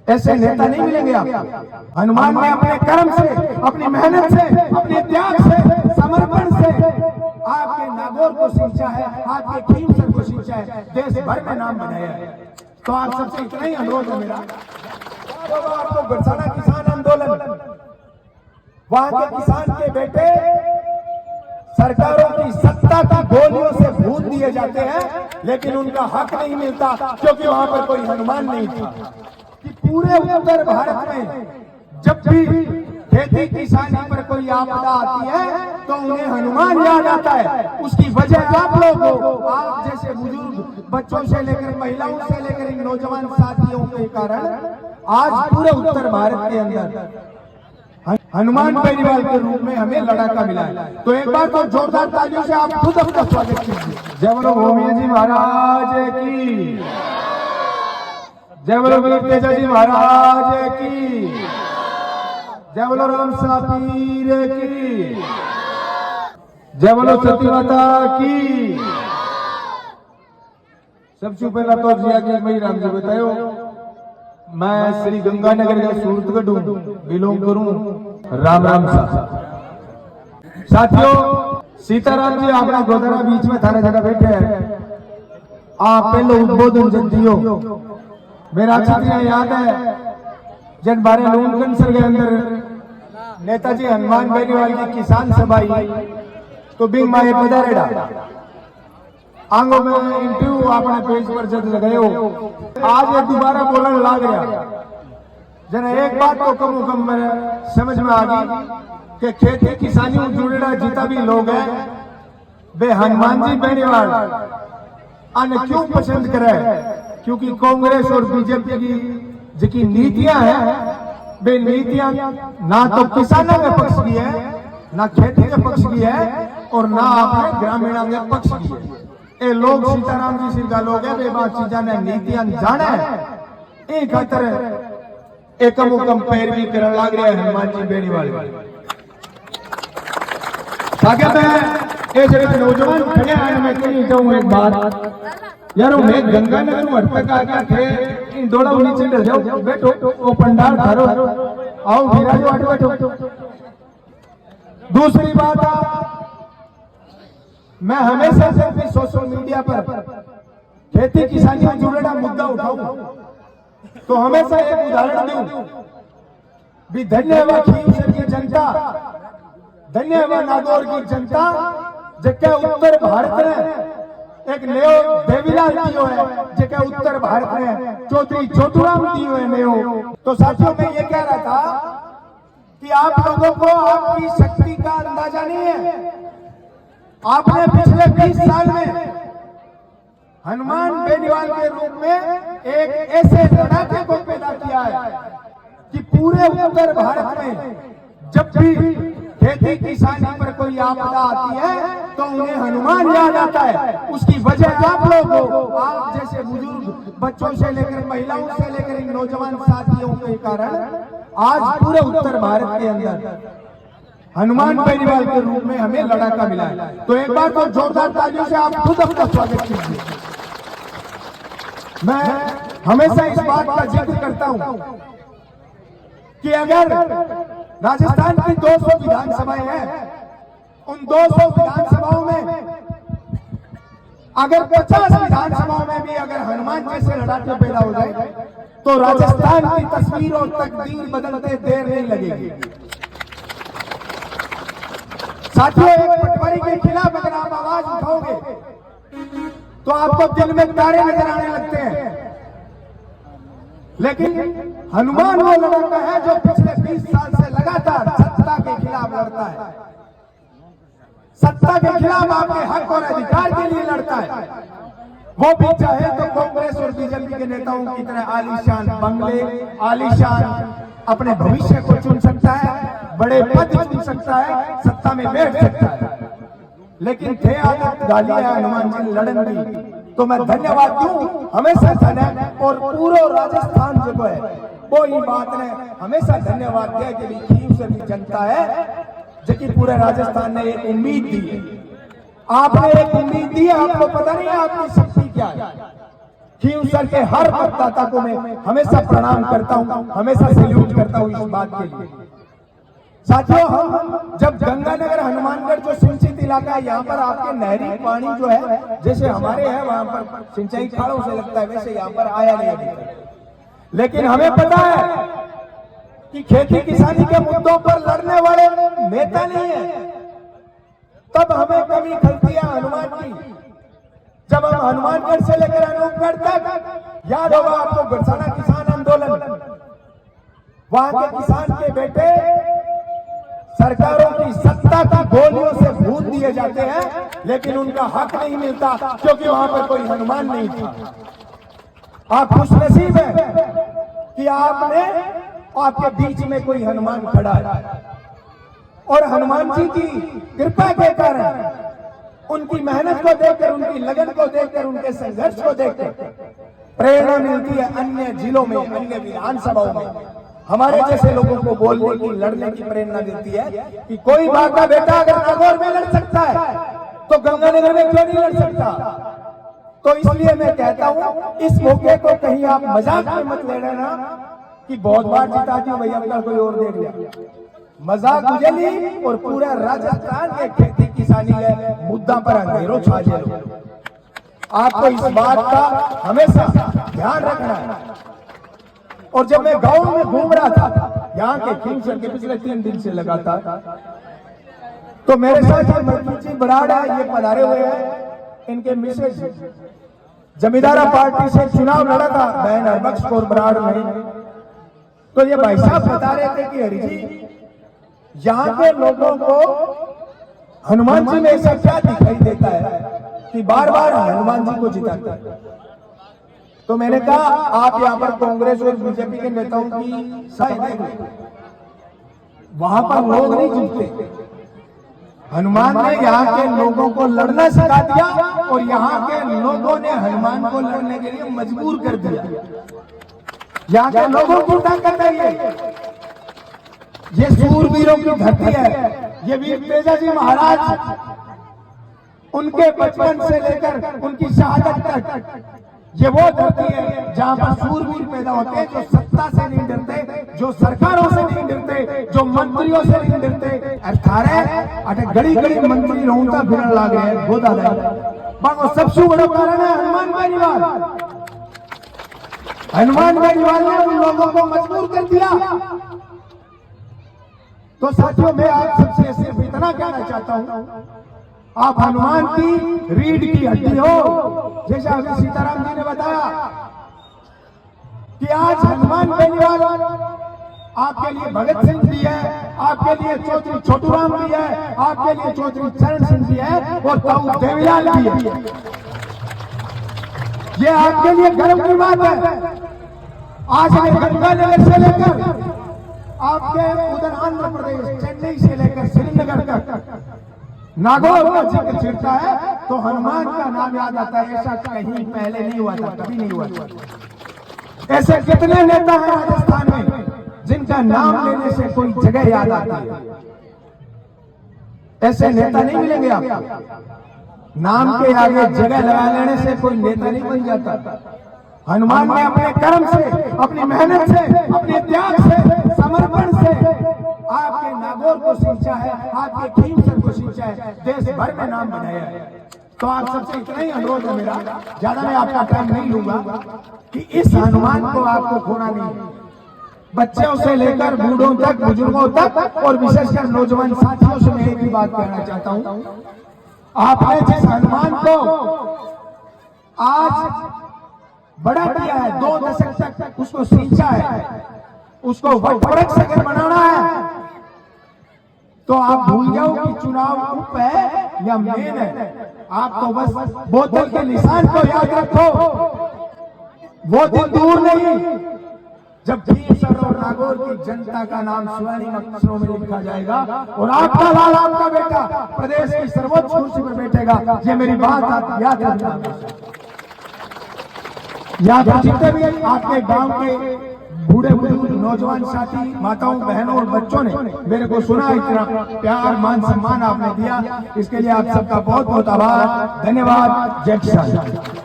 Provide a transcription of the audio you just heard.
ऐसे नेता नहीं मिलेंगे आपको। हनुमान ने अपने कर्म से, अपनी मेहनत से, अपने त्याग से, समर्पण से आपके नागौर को सींचा है, आपके खीमसर को सींचा है, देश भर में नाम बनाया है। तो आप सबसे इतना ही अनुरोध है मेरा, तो आपको बरसाना किसान आंदोलन, वहां के किसान के बेटे सरकारों की सत्ता की गोलियों से भून दिए जाते हैं, लेकिन उनका हक नहीं मिलता क्योंकि वहां पर कोई हनुमान नहीं था। कि पूरे उत्तर भारत में जब भी खेती किसानी पर कोई आपदा आती है तो उन्हें हनुमान याद आता है। उसकी वजह आप लोग हो, आप जैसे बुजुर्ग, बच्चों से लेकर महिलाओं से लेकर इन नौजवान साथियों के कारण आज पूरे उत्तर भारत के अंदर हनुमान बेनीवाल के रूप में हमें लड़ाका मिला है। तो एक बार तो जोरदार तालियों से आप खुद अपना स्वागत कीजिए। जय बोलो भूमिया जी महाराज की, जय बोलो वीर तेजा जी महाराज की, जय बोलो राम सापीर की, जय बोलो सती माता की। सबसे पहला तो जिया कि भाई राम जी बतायो, मैं श्री गंगानगर का सूरतगढ़ बिलोंग करूं। राम राम साथियों, सीताराम जी अपना गोदारा बीच में थाने जगह बैठे हैं। आप पहले उद्बोधन जन दियो। मेरा अच्छी तरह याद है जब बारे लून कंसर के अंदर नेताजी हनुमान बेनीवाल की किसान सभा आई तो बिंग माए पधारेड़ा आंगों में इंटरव्यू अपने पेज पर जब लगायो। आज ये दोबारा बोलने लग गया। जना एक बात तो कम मेरे समझ में आ गई कि खेती किसानी में जुड़ेड़ा जितना भी लोग हैं वे हनुमान जी बेनीवाल अन्य क्यों पसंद करे, क्योंकि कांग्रेस और बीजेपी की जिकी नीतियां हैं वे नीतियां ना तो किसानों के पक्ष की है, ना खेती के पक्ष की है और ना अपने ग्रामीणों के पक्ष की है। ये लोग सीताराम जी सिर्फ लोग है, वे बात चीजा ने नीतियां जाने एक खातर एकम उकम पैरवी करने लग रहे हैं हनुमान जी बेनीवाल। ताकि मैं ये जगह नौजवान खड़े हैं, मैं कहीं जाऊं एक बात यार, मैं गंगानगर में हटक आ गया थे, इन दौड़ा नीचे डर जाओ, बैठो वो पंडाल धरो, आओ विराजो आटे बैठो। दूसरी बात, मैं हमेशा से अपनी सोशल मीडिया पर खेती किसानी से जुड़ेगा मुद्दा उठाऊं तो हमेशा एक उदाहरण दूं भी। धन्यवाद खीमसर की जनता, धन्यवाद नागौर की जनता, जबकि उत्तर भारत ने एक नयो देवीलाल दियो है, जबकि उत्तर भारत ने चौधरी जोतुराम दियो है नयो। तो साथियों मैं ये कह रहा था कि आप लोगों को आपकी शक्ति का अंदाजा नहीं है। आपने पिछले 20 साल में हनुमान बेनीवाल के रूप में एक ऐसे लड़ाके को पैदा किया है कि पूरे उत्तर भारत में जब भी खेती किसानी पर कोई आपदा आती है तो उन्हें हनुमान याद आता है। उसकी वजह आप लोग हो, आप जैसे बुजुर्ग, बच्चों से लेकर महिलाओं से लेकर इन नौजवान साथियों के कारण आज पूरे उत्तर भारत के अंदर हनुमान बेनीवाल के रूप में हमें लड़ाका मिला है। तो एक बार तो जोरदार तालियों से आप खुद अपना स्वागत कीजिए। मैं हमेशा इस बात का जिक्र करता हूं कि अगर राजस्थान की 200 विधानसभाएं हैं, उन 200 विधानसभाओं में अगर 50 विधानसभाओं में भी अगर हनुमान जैसे लड़ाके पैदा हो जाए तो राजस्थान की तस्वीर और तकदीर बदलते देर नहीं लगेगी। साथियों, एक पटवारी के खिलाफ अगर आप आवाज उठाओगे तो आपको दिल में तारे नजर आने लगते हैं, लेकिन हनुमान वो लड़का है जो पिछले 20 साल से लगातार सत्ता के खिलाफ लड़ता है, सत्ता के खिलाफ आपके हक और अधिकार के लिए लड़ता है। वो भी चाहे तो कांग्रेस और बीजेपी के नेताओं की तरह आलीशान बंगले, आलीशान अपने भविष्य को चुन सकता है, बड़े पद चुन सकता है, सत्ता में बैठ सकता है, लेकिन थे आदत गालियां हनुमान जी लड़न दी। तो मैं धन्यवाद दूं हमेशा धन्य और पूरा राजस्थान जो है वो ये बात ने हमेशा धन्यवाद दिया कि खीमसर की जनता है जबकि पूरे राजस्थान ने एक उम्मीद दी है। आपने एक उम्मीद दी है, आपको पता नहीं है आपकी शक्ति क्या है। खींवसर के हर मतदाता को मैं हमेशा प्रणाम करता हूं, हमेशा सैल्यूट करता हूं इस बात के लिए। साथियों, हम जब गंगानगर हनुमानगढ़ जो सिंचित इलाका है, यहाँ पर आपके नहरी पानी जो है, जैसे हमारे है वहां पर सिंचाई खाड़ों से लगता है, वैसे यहाँ पर आया नहीं है। लेकिन हमें पता है कि खेती किसानी के मुद्दों पर लड़ने वाले नेता नहीं है। तब हमें कमी खलती है हनुमान की, जब हम हनुमानगढ़ से लेकर अनूपगढ़ तक, याद होगा आपको बरसाना किसान आंदोलन, वहां के किसान के बेटे सरकारों की सत्ता की गोलियों से भून दिए जाते हैं, लेकिन उनका हक नहीं मिलता क्योंकि वहां पर कोई हनुमान नहीं था। आप खुशनसीब है कि आपने आपके बीच में कोई हनुमान खड़ा है, और हनुमान जी की कृपा के कारण, उनकी मेहनत को देखकर, उनकी लगन को देखकर, उनके संघर्ष को देखकर प्रेरणा मिलती है अन्य जिलों में, अन्य विधानसभाओं में हमारे जैसे लोगों को बोलने की, लड़ने की प्रेरणा मिलती है कि कोई बाप का बेटा अगर नागौर में लड़ सकता है तो गंगानगर में क्यों नहीं लड़ सकता। तो इसलिए मैं कहता हूं, इस मौके को कहीं आप मजाक में मत ले लेना कि बहुत बार जिता दी भैया, अपना कोई और देख लिया। मजाक उजली और पूरा राजस्थान के खेती किसानी के मुद्दा पर अंधेरों छा जाए। आपको इस बात का हमेशा ध्यान रखना है। और जब मैं गांव में घूम रहा था, यहाँ के खींवसर के पिछले 3 दिन से लगातार, तो मेरे साथ ये मलकीत जी बराड़ है, ये पधारे हुए हैं। इनके मिसेज जमींदारा पार्टी से चुनाव लड़ा था बहन हरबख्श कौर बराड़ में। तो ये भाई साहब बता रहे थे कि हरि जी, यहाँ के लोगों को हनुमान जी में ऐसा क्या दिखाई देता है कि बार बार हनुमान जी को जिताते हैं। तो मैंने कहा, आप यहाँ पर कांग्रेस और बीजेपी के नेताओं की साइड देख लो, वहां पर लोग नहीं जीतते। हनुमान ने यहाँ के लोगों को लड़ना सिखा दिया और यहाँ के लोगों ने हनुमान को लड़ने के लिए मजबूर कर दिया। यहाँ के लोगों की ताकत है ये सूरवीरों की धरती है। ये वीर तेजा जी महाराज, उनके बचपन से लेकर उनकी शहादत तक, ये वो धरती है जहां पर सूरवीर पैदा होते हैं, जो सत्ता से नहीं डरते, जो सरकारों से नहीं डरते, जो मंत्रियों से नहीं डरते। अठारह घड़ी घड़ी मंत्री रोता फिर ला गए गोदा बागो। सबसे बड़ा कारण है हनुमान बेनीवाल। हनुमान बेनीवाल ने उन लोगों को मजबूर कर दिया। तो साथियों, मैं आप सबसे सिर्फ इतना कहना चाहता हूं, आप हनुमान की रीढ़ की हड्डी हो। जैसा अभी सीताराम जी ने बताया कि आज हनुमान बेनीवाल आपके लिए भगत सिंह भी है, आपके लिए चौधरी छोटूराम भी है, आपके लिए चौधरी चरण सिंह भी है, और ताऊ देवीलाल भी है। ये आपके लिए गर्व की बात है। आज गंगानगर से लेकर आपके उधर आंध्र प्रदेश, चेन्नई से लेकर श्रीनगर तक नागौर का जिक्र छिड़ता है तो हनुमान का नाम याद आता है। ऐसा कहीं पहले नहीं हुआ था, कभी नहीं हुआ था। ऐसे कितने नेता हैं राजस्थान में जिनका नाम लेने से कोई जगह याद आती है। ऐसे नेता नहीं मिलेंगे आपको। नाम के आगे जगह लगा लेने से कोई नेता नहीं बन जाता। हनुमान ने अपने कर्म से, अपनी मेहनत से, अपने त्याग से, समर्पण से आपके नागौर को सिंचा है, आपके खींवसर को सिंचा है, देश भर में नाम बनाया है। तो आप सबसे इतना ही अनुरोध है मेरा, ज्यादा मैं आपका टाइम नहीं लूंगा, कि इस हनुमान को आपको खोना नहीं है। बच्चों से लेकर बूढ़ों तक, बुजुर्गों तक, और विशेषकर नौजवान साथियों से मैं एक ही बात कहना चाहता हूं, आपने जिस हनुमान को आज बड़ा किया है, 2 दशक तक उसको सिंचा है, उसको वृक्ष अगर बनाना है तो आप भूल जाओ कि चुनाव उप है या मेन है। आप तो बस बोतल के निशान को याद रखो। वो दिन दूर नहीं जब खींवसर और नागौर की जनता का नाम स्वर्णिम अक्षरों में लिखा जाएगा और आपका लाल, आपका बेटा प्रदेश की सर्वोच्च कुर्सी पर बैठेगा। ये मेरी बात आप याद रखना। यहाँ पर जितने भी आपके गांव के बूढ़े बुजुर्ग, नौजवान साथी, माताओं, बहनों और बच्चों ने मेरे को सुना, इतना प्यार, मान, सम्मान आपने दिया, इसके लिए आप सबका बहुत बहुत आभार, धन्यवाद। जय किसान।